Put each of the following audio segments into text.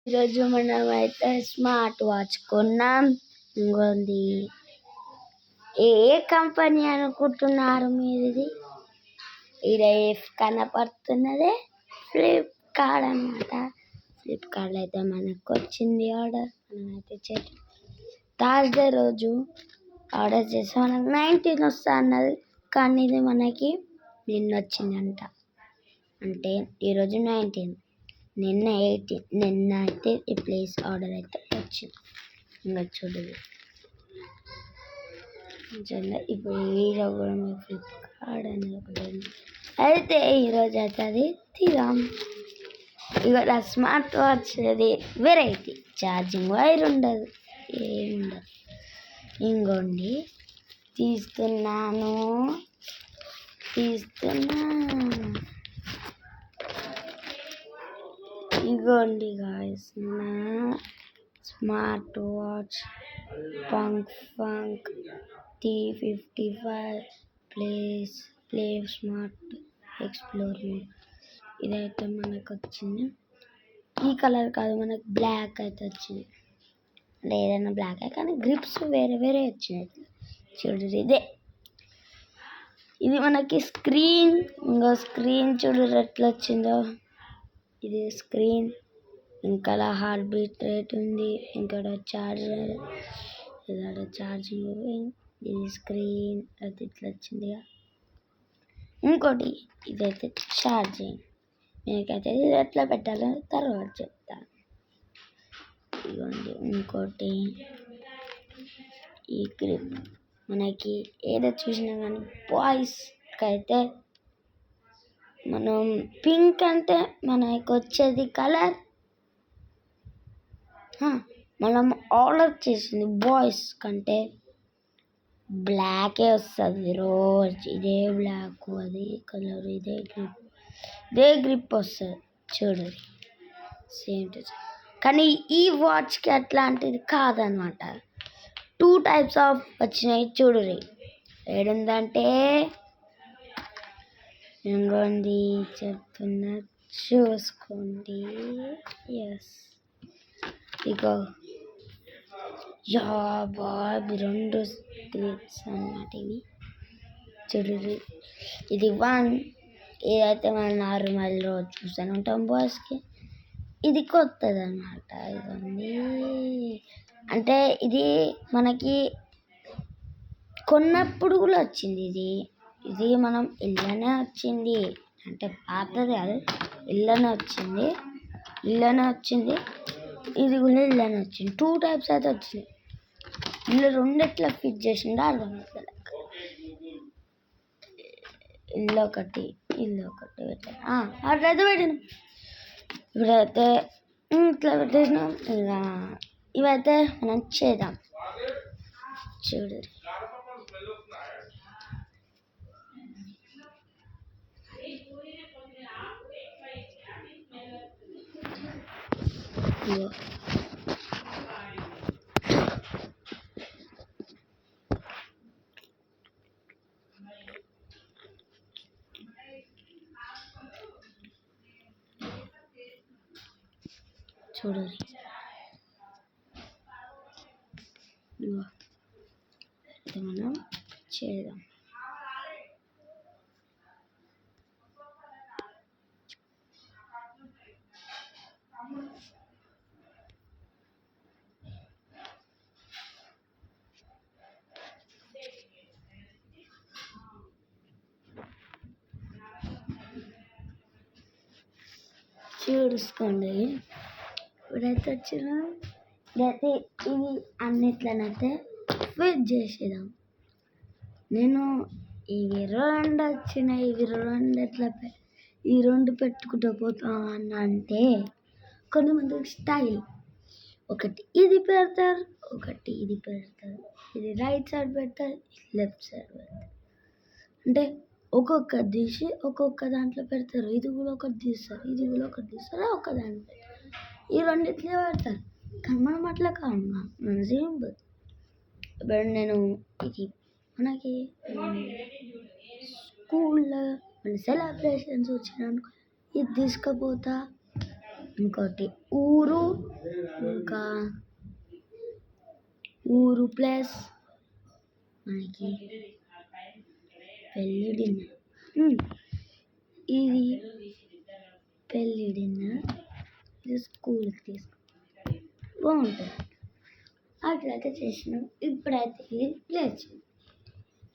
ఈరోజు మనం అయితే స్మార్ట్ వాచ్ కొన్నాం. ఇంకోంది ఏ కంపెనీ అనుకుంటున్నారు మీరు? ఇది కనపడుతున్నదే ఫ్లిప్కార్ట్ అన్నమాట. ఫ్లిప్కార్ట్లో అయితే మనకు వచ్చింది ఆర్డర్. మనమైతే థర్స్డే రోజు ఆర్డర్ చేసి మనకు 19 వస్తా అన్నది, కానీ ఇది మనకి నిన్న వచ్చిందంట. అంటే ఈరోజు 19, నిన్న 18. నిన్న అయితే ఈ ప్లేస్ ఆర్డర్ అయితే వచ్చింది. ఇంకా చూడదు ఇప్పుడు ఈరోజు కూడా మీకు ఫ్లిప్కార్ట్ అనేది ఒకటి అయితే ఈరోజు అయితే అది తీరాం. ఇక స్మార్ట్ వాచ్ అది వెరైటీ, ఛార్జింగ్ వైర్ ఉండదు, ఏముండదు. ఇంకోండి తీస్తున్నా ఇగోండి గాయస్, నా smart watch funk T55 play smart explore. ఇదైతే మనకు వచ్చింది. ఈ కలర్ కాదు, మనకు బ్లాక్ అయితే వచ్చింది. అంటే ఏదైనా బ్లాక్, కానీ గ్రిప్స్ వేరే వేరే వచ్చినాయి. చూడరు, ఇది మనకి స్క్రీన్. ఇంకో స్క్రీన్ చూడరు ఎట్లా వచ్చిందో. ఇది స్క్రీన్, ఇంకా హార్ట్ బీట్ రేట్ ఉంది, ఇంకా చార్జర్, ఇది ఛార్జింగ్. ఇది స్క్రీన్ అది ఇట్లా వచ్చిందిగా. ఇంకోటి ఇదైతే ఛార్జింగ్. మీకైతే ఇది ఎట్లా పెట్టాలో తర్వాత చెప్తాను. ఇదిగోండి ఇంకోటి ఈ గ్రిప్. మనకి ఏదో చూసినా కానీ బాయ్స్కి అయితే మనం పింక్ అంటే మనకి వచ్చేది కలర్. మనం ఆర్డర్ చేసింది బాయ్స్ కంటే బ్లాకే వస్తుంది రోజు. ఇదే బ్లాక్, అదే కలర్, ఇదే గ్రిప్ వస్తుంది. చూడండి సేమ్ టు సేమ్. కానీ ఈ వాచ్కి అట్లాంటిది కాదనమాట. 2 టైప్స్ ఆఫ్ వచ్చినాయి. చూడరి ఏడుందంటే ఇంకోండి చెప్తున్నా, చూసుకోండి. ఎస్, ఇగో బాబు 2 గ్రిప్స్ అన్నమాట ఇవి. చూడరి, ఇది 1. ఏదైతే మనం నార్మల్ రోజు చూస్తూనే ఉంటాం బాయ్స్కి. ఇది కొత్తది అన్నమాట. ఇదండి అంటే ఇది మనకి కొన్నప్పుడు కూడా వచ్చింది. ఇది మనం ఇళ్ళనే వచ్చింది, అంటే పాతది కాదు, ఇళ్ళనే వచ్చింది. ఇది కూడా ఇళ్ళనే వచ్చింది. 2 టైప్స్ అయితే వచ్చింది. ఇల్లు 2 ఎట్లా ఫిట్ చేసిండో అర్థం అవుతుంది. ఇల్లు ఒకటి అట్లయితే పెట్టినాం. ఇప్పుడైతే ఇట్లా పెట్టేసినాం. ఇక ఇవైతే మనం చేద్దాం. చూడరు, చూడరు, మనం చేద్దాం. చూసుకోండి, ఇప్పుడైతే వచ్చిన ఇదైతే ఇవి అన్నిట్లనైతే ఫిట్ చేసేద్దాం. నేను ఇవి 2 వచ్చినాయి. ఇవి 2 ఎట్లా ఈ 2 పెట్టుకుంటూ పోతాం అని అంటే కొంతమంది స్టైల్, ఒకటి ఇది పెడతారు, ఒకటి ఇది పెడతారు. ఇది రైట్ సైడ్ పెడతారు, లెఫ్ట్ సైడ్ పెడతారు. అంటే ఒక్కొక్క తీసి ఒక్కొక్క దాంట్లో పెడతారు. ఇది కూడా ఒకటి తీస్తారు, ఇది కూడా ఒకటి తీస్తారు, ఒక దాంట్లో పెడతారు. ఈ 2 ఇట్లే పెడతారు. కానీ మనం అట్లా కాదు, మన సింపుల్. ఇప్పుడు నేను ఇది మనకి స్కూల్లో మన సెలబ్రేషన్స్ వచ్చినాను ఇది తీసుకుపోతా. ఇంకోటి ఊరు ఇంకా ఊరు ప్లస్ మనకి పెళ్ళి డిన్నర్. ఇది పెళ్ళి డిన్నర్, ఇది స్కూల్కి తీసుకుంటాం బాగుంటుంది. అట్లయితే చేసినాం. ఇప్పుడైతే ఇది ప్లే చేయండి.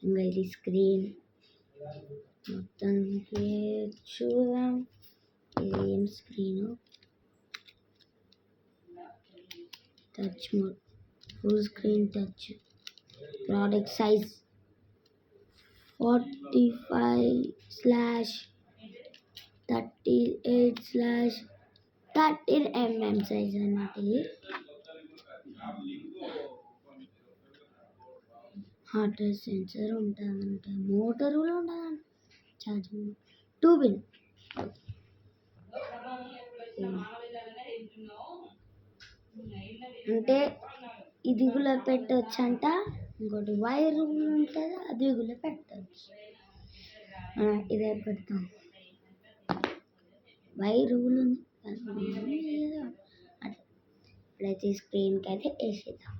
ఇంకా ఇది స్క్రీన్ మొత్తం చూద్దాం. ఇది ఏం screen, touch mode, full screen touch, product size 45/38/13 size అన్నమాట. ఇది హార్ట్ రేట్ సెన్సర్ ఉంటుందంట, మోటార్ కూడా ఉంటుందంట, ఛార్జింగ్ 2 పిన్. అంటే ఇది కూడా పెట్టవచ్చు అంట. ఇంకోటి వైర్ ఉంటుంది, అది కూడా పెట్టచ్చు. ఇదే పెడతాం. వైర్ కూడా ఉంది. ఇప్పుడైతే స్క్రీన్కి అయితే వేసేద్దాం.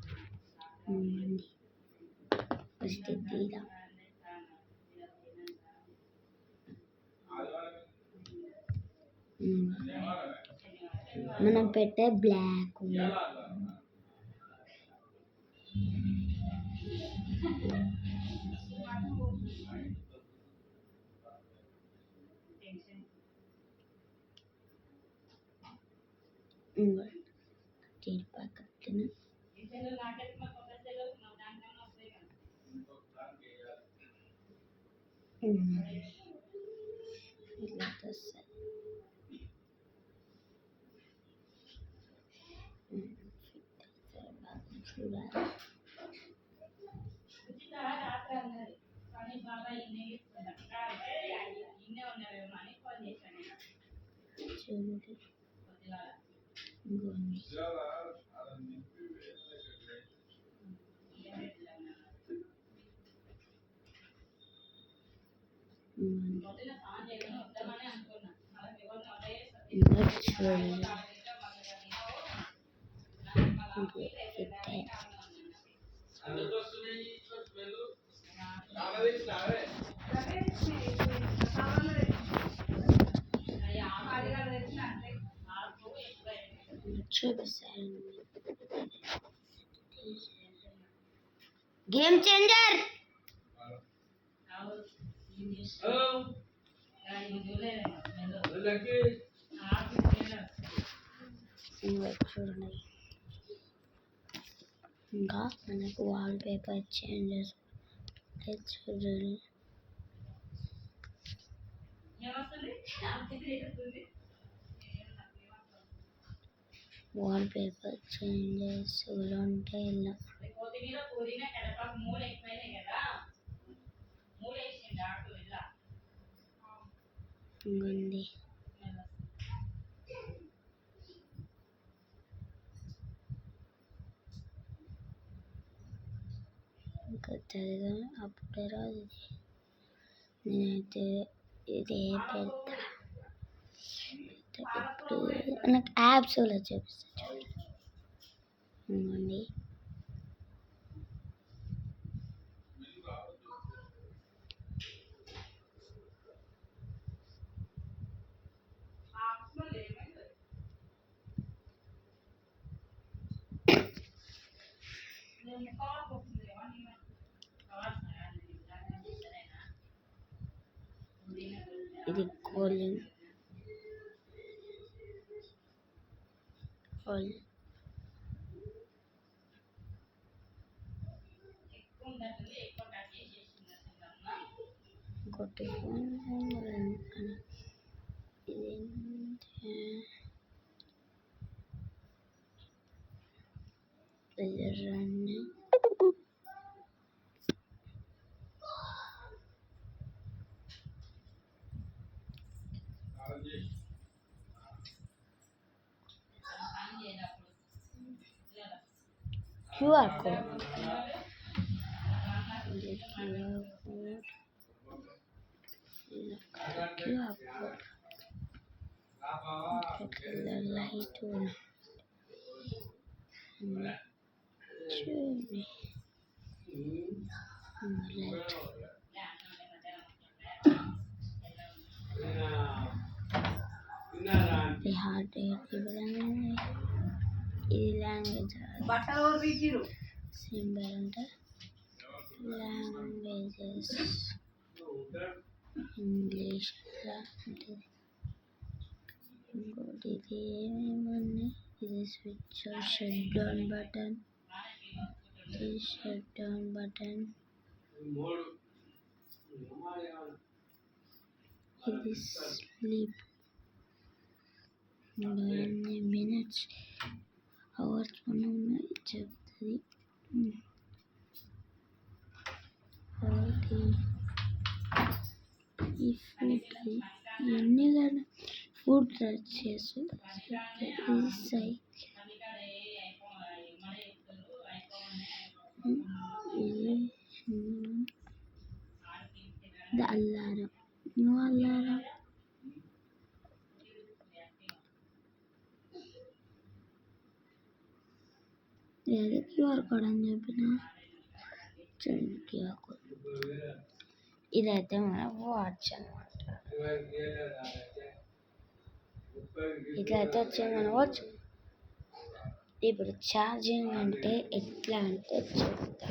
ఫస్ట్ తీద్దాం. మనం పెట్టే బ్లాక్ పక్కన ఇట్లా వస్తుంది. చూడాలి. చూడండి గేమ్ చేంజర్. చూడండి, ఇంకా మనకు వాల్ పేపర్ చేంజ్ చేసుకోవాలి. చూడండి, వాల్ పేపర్ చేంజ్ చేసుకుంటే ఇలా ఉంది. ఇంకా తెలుగు అప్పుడే రాదు. నేనైతే ఇదే పెడతా. ఇప్పుడు నాకు యాప్స్ కూడా చూపిస్తాను. చూడండి, ఇది కూలింగ్ ఇంకోటి రన్ని QR code. QR code. Light చూడండి రైట్ ఈ హార్ట్ ఇవ్వడానికి ఇది లాంగ్వేజ్ సింబల్ అంటే లాంగ్వేజెస్ ఇంగ్లీష్ అంటే ఇంకోటి ఇది ఏమేమన్నా ఇది స్విచ్ షట్ డౌన్ బటన్ ఇది షట్ డౌన్ బటన్ ఇది స్లీప్ ఇవన్నీ మినిట్స్ అవర్స్ మనం చెప్తుంది ఈ ఫుడ్ ఇవన్నీ కానీ ఫుడ్ టచ్ చేసి ఇది సైక్ ఇది అల్లారం నువ్వు అల్లారం ఏదో క్యూఆర్ కోడ్ అని చెప్పిన చూడండి క్యూఆర్ కోడ్ ఇదైతే మన వాచ్ అనమాట ఇట్లయితే వచ్చింది మన వాచ్ ఇప్పుడు ఛార్జింగ్ అంటే ఎట్లా అంటే చెప్తా